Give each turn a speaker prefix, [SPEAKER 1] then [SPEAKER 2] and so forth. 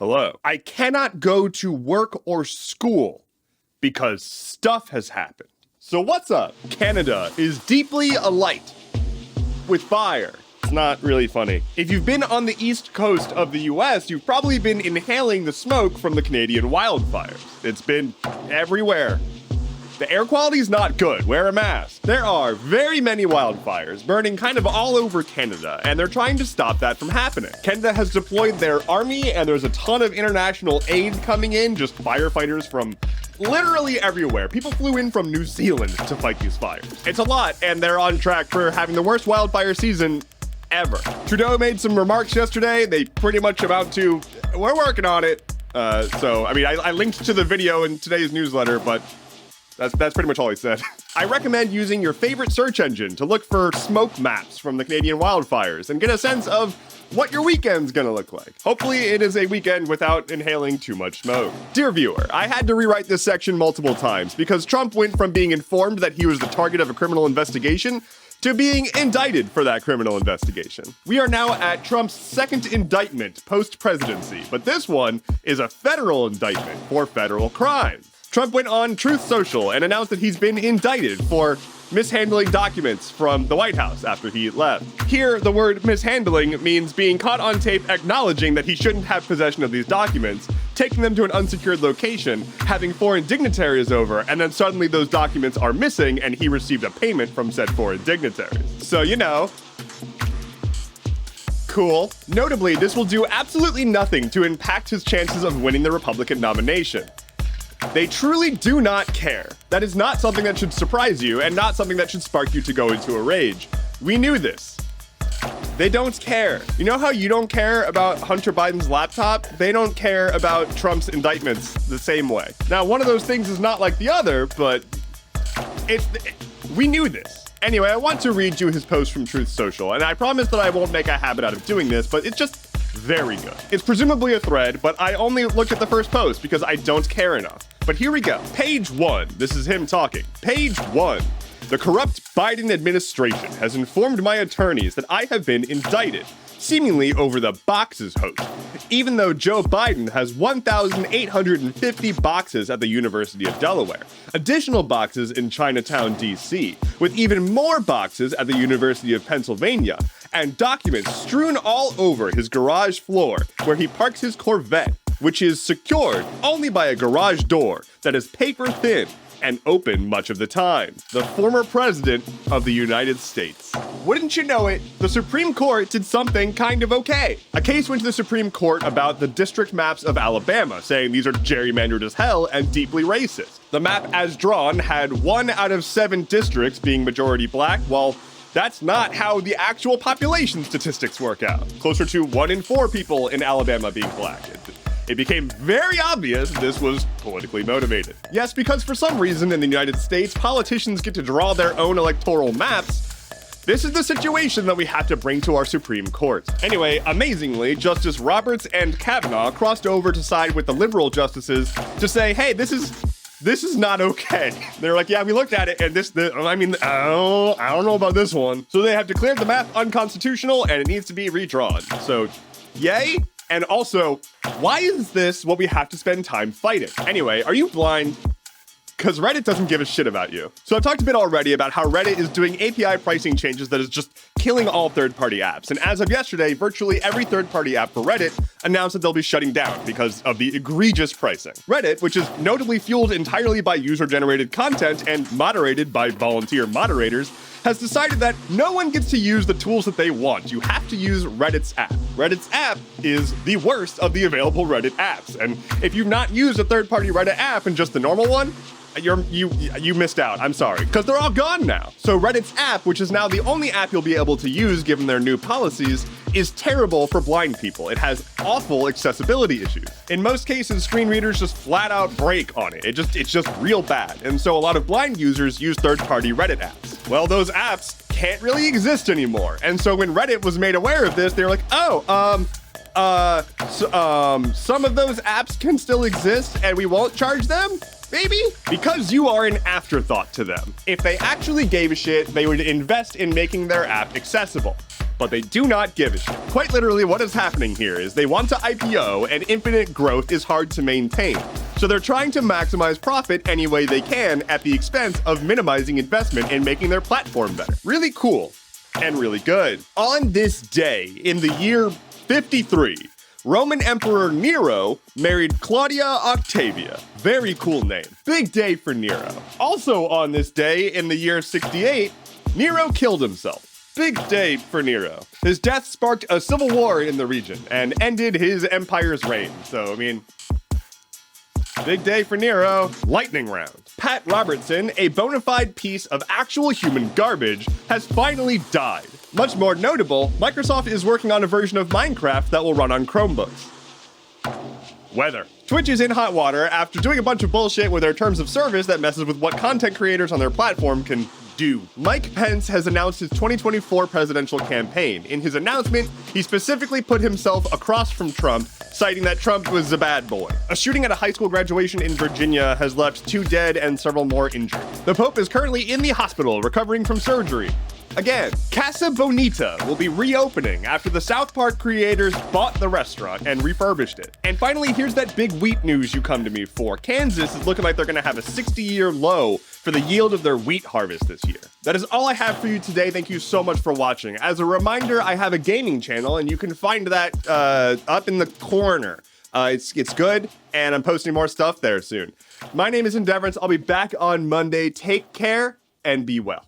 [SPEAKER 1] Hello. I cannot go to work or school because stuff has happened. So what's up? Canada is deeply alight with fire. It's not really funny. If you've been on the east coast of the US, you've probably been inhaling the smoke from the Canadian wildfires. It's been everywhere. The air quality is not good. Wear a mask. There are very many wildfires burning kind of all over Canada, and they're trying to stop that from happening. Canada has deployed their army, and there's a ton of international aid coming in, just firefighters from literally everywhere. People flew in from New Zealand to fight these fires. It's a lot, and they're on track for having the worst wildfire season ever. Trudeau made some remarks yesterday. They pretty much amount to, we're working on it. I linked to the video in today's newsletter, but that's pretty much all he said. I recommend using your favorite search engine to look for smoke maps from the Canadian wildfires and get a sense of what your weekend's gonna look like. Hopefully it is a weekend without inhaling too much smoke. Dear viewer, I had to rewrite this section multiple times because Trump went from being informed that he was the target of a criminal investigation to being indicted for that criminal investigation. We are now at Trump's second indictment post-presidency, but this one is a federal indictment for federal crimes. Trump went on Truth Social and announced that he's been indicted for mishandling documents from the White House after he left. Here, the word mishandling means being caught on tape acknowledging that he shouldn't have possession of these documents, taking them to an unsecured location, having foreign dignitaries over, and then suddenly those documents are missing and he received a payment from said foreign dignitaries. So, you know, cool. Notably, this will do absolutely nothing to impact his chances of winning the Republican nomination. They truly do not care. That is not something that should surprise you and not something that should spark you to go into a rage. We knew this. They don't care. You know how you don't care about Hunter Biden's laptop? They don't care about Trump's indictments the same way. Now, one of those things is not like the other, but we knew this. Anyway, I want to read you his post from Truth Social, and I promise that I won't make a habit out of doing this, but it's just very good. It's presumably a thread, but I only looked at the first post because I don't care enough. But here we go. Page 1. This is him talking. Page 1. The corrupt Biden administration has informed my attorneys that I have been indicted, seemingly over the boxes host, even though Joe Biden has 1,850 boxes at the University of Delaware, additional boxes in Chinatown, D.C., with even more boxes at the University of Pennsylvania, and documents strewn all over his garage floor where he parks his Corvette, which is secured only by a garage door that is paper thin and open much of the time. The former president of the United States. Wouldn't you know it, the Supreme Court did something kind of okay. A case went to the Supreme Court about the district maps of Alabama, saying these are gerrymandered as hell and deeply racist. The map as drawn had 1 out of 7 districts being majority black, while that's not how the actual population statistics work out. Closer to 1 in 4 people in Alabama being black. It became very obvious this was politically motivated. Yes, because for some reason in the United States, politicians get to draw their own electoral maps. This is the situation that we have to bring to our Supreme Court. Anyway, amazingly, Justice Roberts and Kavanaugh crossed over to side with the liberal justices to say, hey, this is not okay. They're like, yeah, we looked at it, and I don't know about this one. So they have declared the map unconstitutional, and it needs to be redrawn. So, yay? And also, why is this what we have to spend time fighting? Anyway, are you blind? Because Reddit doesn't give a shit about you. So I've talked a bit already about how Reddit is doing API pricing changes that is just killing all third-party apps. And as of yesterday, virtually every third-party app for Reddit announced that they'll be shutting down because of the egregious pricing. Reddit, which is notably fueled entirely by user-generated content and moderated by volunteer moderators, has decided that no one gets to use the tools that they want. You have to use Reddit's app. Reddit's app is the worst of the available Reddit apps. And if you've not used a third-party Reddit app and just the normal one, you missed out. I'm sorry, because they're all gone now. So Reddit's app, which is now the only app you'll be able to use given their new policies, is terrible for blind people. It has awful accessibility issues. In most cases, screen readers just flat out break on it. It's just real bad. And so a lot of blind users use third-party Reddit apps. Well, those apps can't really exist anymore. And so when Reddit was made aware of this, they were like, some of those apps can still exist and we won't charge them? Maybe? Because you are an afterthought to them. If they actually gave a shit, they would invest in making their app accessible. But they do not give a shit. Quite literally, what is happening here is they want to IPO, and infinite growth is hard to maintain. So they're trying to maximize profit any way they can at the expense of minimizing investment and making their platform better. Really cool and really good. On this day, in the year 53, Roman Emperor Nero married Claudia Octavia. Very cool name. Big day for Nero. Also on this day, in the year 68, Nero killed himself. Big day for Nero. His death sparked a civil war in the region and ended his empire's reign. So, I mean, big day for Nero. Lightning round. Pat Robertson, a bona fide piece of actual human garbage, has finally died. Much more notable, Microsoft is working on a version of Minecraft that will run on Chromebooks. Weather. Twitch is in hot water after doing a bunch of bullshit with their terms of service that messes with what content creators on their platform can do. Mike Pence has announced his 2024 presidential campaign. In his announcement, he specifically put himself across from Trump, citing that Trump was a bad boy. A shooting at a high school graduation in Virginia has left 2 dead and several more injured. The Pope is currently in the hospital recovering from surgery. Again, Casa Bonita will be reopening after the South Park creators bought the restaurant and refurbished it. And finally, here's that big wheat news you come to me for. Kansas is looking like they're gonna have a 60-year low for the yield of their wheat harvest this year. That is all I have for you today. Thank you so much for watching. As a reminder, I have a gaming channel, and you can find that up in the corner. It's good, and I'm posting more stuff there soon. My name is Endeavorance. I'll be back on Monday. Take care and be well.